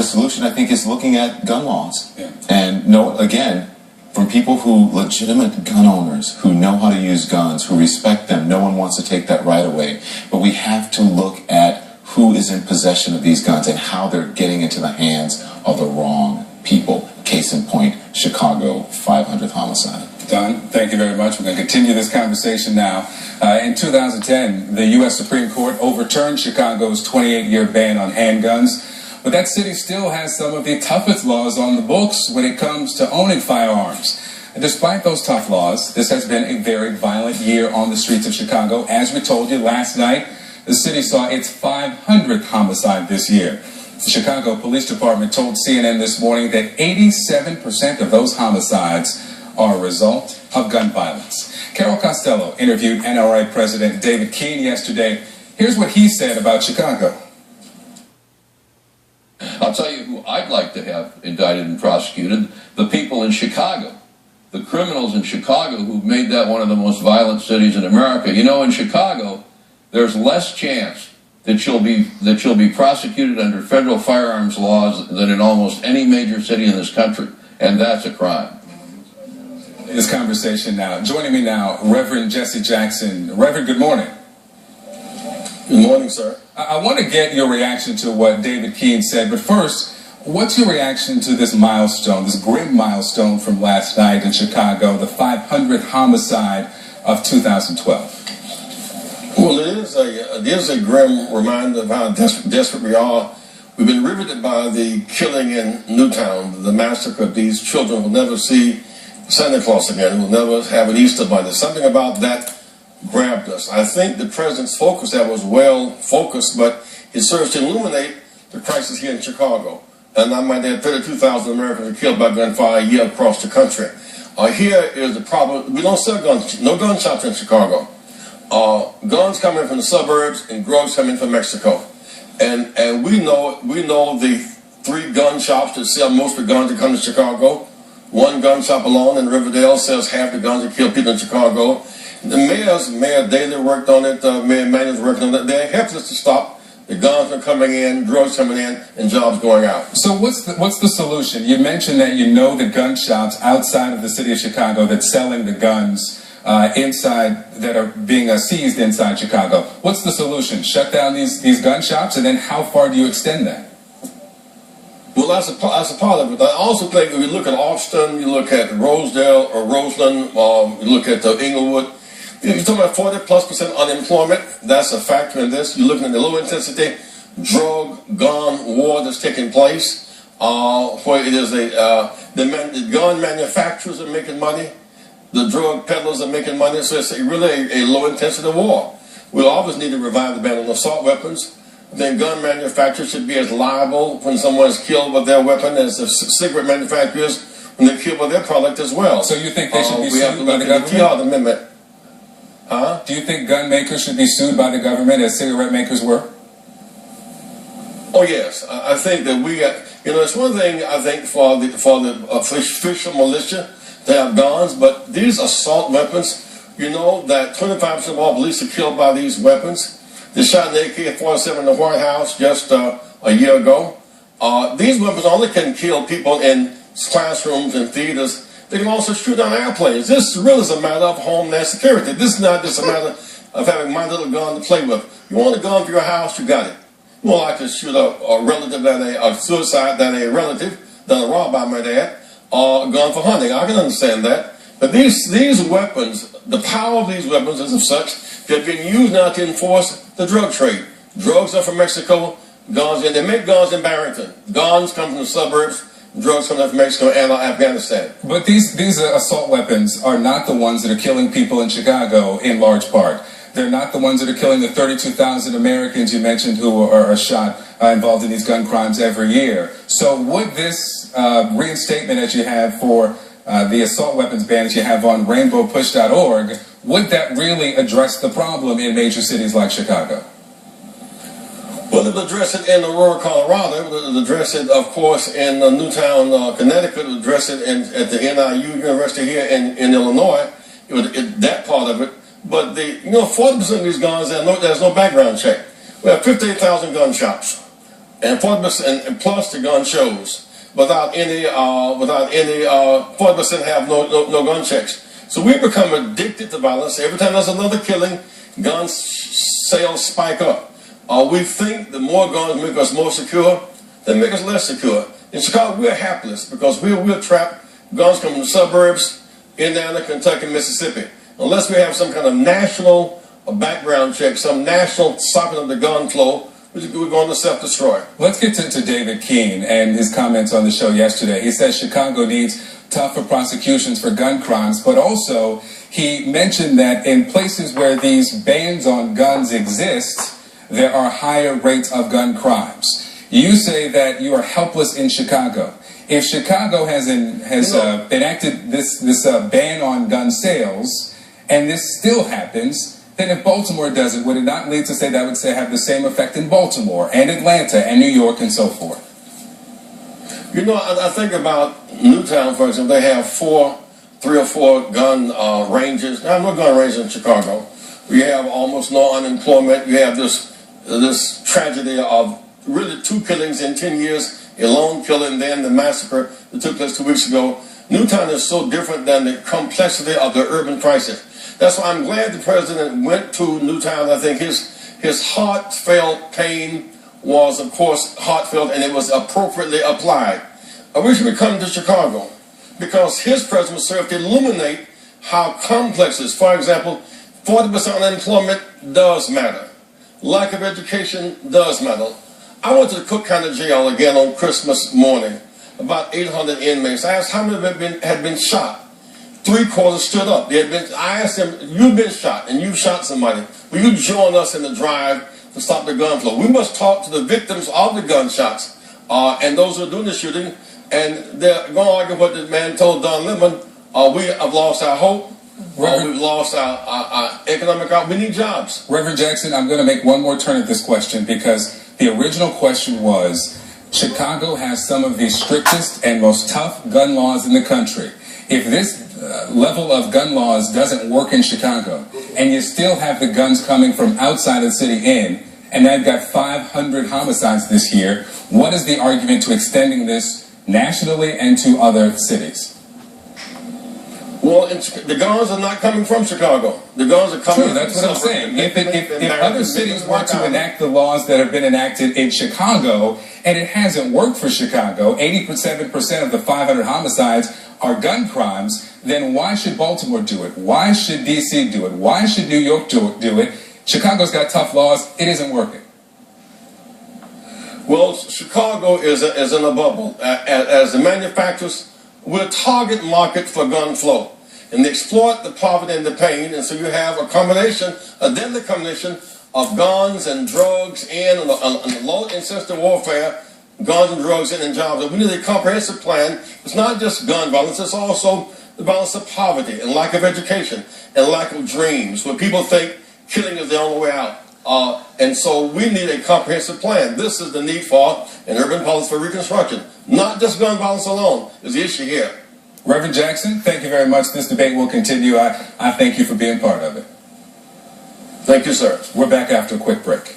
The solution, I think, is looking at gun laws. Yeah. And no, again, from people who, legitimate gun owners, who know how to use guns, who respect them, no one wants to take that right away. But we have to look at who is in possession of these guns and how they're getting into the hands of the wrong people. Case in point, Chicago 500th homicide. Don, thank you very much. We're going to continue this conversation now. In 2010, the U.S. Supreme Court overturned Chicago's 28-year ban on handguns. But that city still has some of the toughest laws on the books when it comes to owning firearms. And despite those tough laws, this has been a very violent year on the streets of Chicago. As we told you last night, the city saw its 500th homicide this year. The Chicago Police Department told CNN this morning that 87% of those homicides are a result of gun violence. Carol Costello interviewed NRA President David Keene yesterday. Here's what he said about Chicago. I'll tell you who I'd like to have indicted and prosecuted: the people in Chicago, the criminals in Chicago who've made that one of the most violent cities in America. You know, in Chicago, there's less chance that you'll be prosecuted under federal firearms laws than in almost any major city in this country, and that's a crime. This conversation now. Joining me now, Reverend Jesse Jackson. Reverend, good morning. Good morning, sir. I want to get your reaction to what David Keene said, but first, what's your reaction to this milestone, this grim milestone from last night in Chicago, the 500th homicide of 2012? Well, it is a grim reminder of how desperate we are. We've been riveted by the killing in Newtown, the massacre of these children who will never see Santa Claus again, who will never have an Easter bunny. There's something about that grabbed us. I think the president's focus there was well focused, but it serves to illuminate the crisis here in Chicago. And I might add 32,000 Americans are killed by gunfire a year across the country. Here is the problem. We don't sell guns, no gun shops in Chicago. Guns coming from the suburbs and drugs coming from Mexico. And we know the 3 gun shops that sell most of the guns that come to Chicago. One gun shop alone in Riverdale sells half the guns that kill people in Chicago. The Mayor Daley worked on it, Mayor Manuel's working on it. They're helping us to stop the guns are coming in, drugs coming in, and jobs going out. So what's the solution? You mentioned that you know the gun shops outside of the city of Chicago that's selling the guns inside, that are being seized inside Chicago. What's the solution? Shut down these gun shops, and then how far do you extend that? Well, that's a part of it. I also think if you look at Austin, you look at Rosedale or Roseland, you look at Inglewood, you're talking about 40+% unemployment. That's a factor in this. You're looking at the low intensity drug, gun war that's taking place, where it is the gun manufacturers are making money, the drug peddlers are making money, so it's really a low intensity war. We always need to revive the ban on assault weapons. Then gun manufacturers should be as liable when someone is killed with their weapon as the cigarette manufacturers when they're killed with their product as well. So you think they should be sued by the government? The TR Amendment. Huh? Do you think gun makers should be sued by the government as cigarette makers were? Oh yes, I think that it's one thing I think for the official militia to have guns, but these assault weapons, you know that 25% of all police are killed by these weapons. They shot an AK-47 in the White House just a year ago. These weapons only can kill people in classrooms and theaters. They can also shoot down airplanes. This really is a matter of homeland security. This is not just a matter of having my little gun to play with. You want a gun for your house, you got it. You won't like to shoot a relative a suicide than a relative, than a robber, I might add, or a gun for hunting. I can understand that. But these weapons, the power of these weapons is of such, they're being used now to enforce the drug trade. Drugs are from Mexico, guns, and they make guns in Barrington. Guns come from the suburbs, drugs come from Mexico and Afghanistan. But these assault weapons are not the ones that are killing people in Chicago in large part. They're not the ones that are killing the 32,000 Americans you mentioned who are shot involved in these gun crimes every year. So would this reinstatement that you have for the assault weapons ban that you have on rainbowpush.org, would that really address the problem in major cities like Chicago? Well, it would address it in Aurora, Colorado. It would address it, of course, in Newtown, Connecticut. It would address it at the NIU University here in Illinois. That part of it. But 40% of these guns, there's no background check. We have 58,000 gun shops. and 40% and plus the gun shows. Without any 40% have no gun checks. So we become addicted to violence. Every time there's another killing, gun sales spike up. We think the more guns make us more secure, they make us less secure. In Chicago, we're hapless because we're trapped. Guns come from the suburbs, Indiana, Kentucky, Mississippi. Unless we have some kind of national background check, some national stopping of the gun flow, we're going to self-destroy. Let's get to David Keene and his comments on the show yesterday. He says Chicago needs tougher prosecutions for gun crimes, but also he mentioned that in places where these bans on guns exist, there are higher rates of gun crimes. You say that you are helpless in Chicago. If Chicago has enacted this ban on gun sales, and this still happens, then if Baltimore does it, would it not lead to say that would have the same effect in Baltimore and Atlanta and New York and so forth? You know, I think about Newtown, for example. They have 3 or 4 gun ranges. Now, no gun ranges in Chicago. You have almost no unemployment. You have this tragedy of really 2 killings in 10 years, a lone killing, then the massacre that took place 2 weeks ago. Newtown is so different than the complexity of the urban crisis. That's why I'm glad the president went to Newtown. I think his heartfelt pain was, of course, heartfelt, and it was appropriately applied. I wish he would come to Chicago because his presence served to illuminate how complex it is. For example, 40% unemployment does matter. Lack of education does matter. I went to the Cook County Jail again on Christmas morning. About 800 inmates. I asked how many of them had been shot. 3/4 stood up. I asked them, you've been shot and you shot somebody. Will you join us in the drive to stop the gun flow? We must talk to the victims of the gunshots and those who are doing the shooting. And they're going to argue what the man told Don Lemon. We have lost our hope. We've lost our economic outlook. We need jobs. Reverend Jackson, I'm going to make one more turn at this question because the original question was, Chicago has some of the strictest and most tough gun laws in the country. If this level of gun laws doesn't work in Chicago, and you still have the guns coming from outside of the city in, and I've got 500 homicides this year, what is the argument to extending this nationally and to other cities? Well, the guns are not coming from Chicago. The guns are coming from... True, that's what I'm saying. If other cities were to enact the laws that have been enacted in Chicago, and it hasn't worked for Chicago, 87% of the 500 homicides are gun crimes, then why should Baltimore do it? Why should D.C. do it? Why should New York do it? Chicago's got tough laws. It isn't working. Well, Chicago is in a bubble. As the manufacturers, we're a target market for gun flow. And they exploit the poverty and the pain. And so you have a deadly combination of guns and drugs and low intensity warfare, guns and drugs and jobs. And we need a comprehensive plan. It's not just gun violence, it's also the violence of poverty and lack of education and lack of dreams, where people think killing is the only way out. And so we need a comprehensive plan. This is the need for an urban policy for reconstruction. Not just gun violence alone is the issue here. Reverend Jackson, thank you very much. This debate will continue. I thank you for being part of it. Thank you, sir. We're back after a quick break.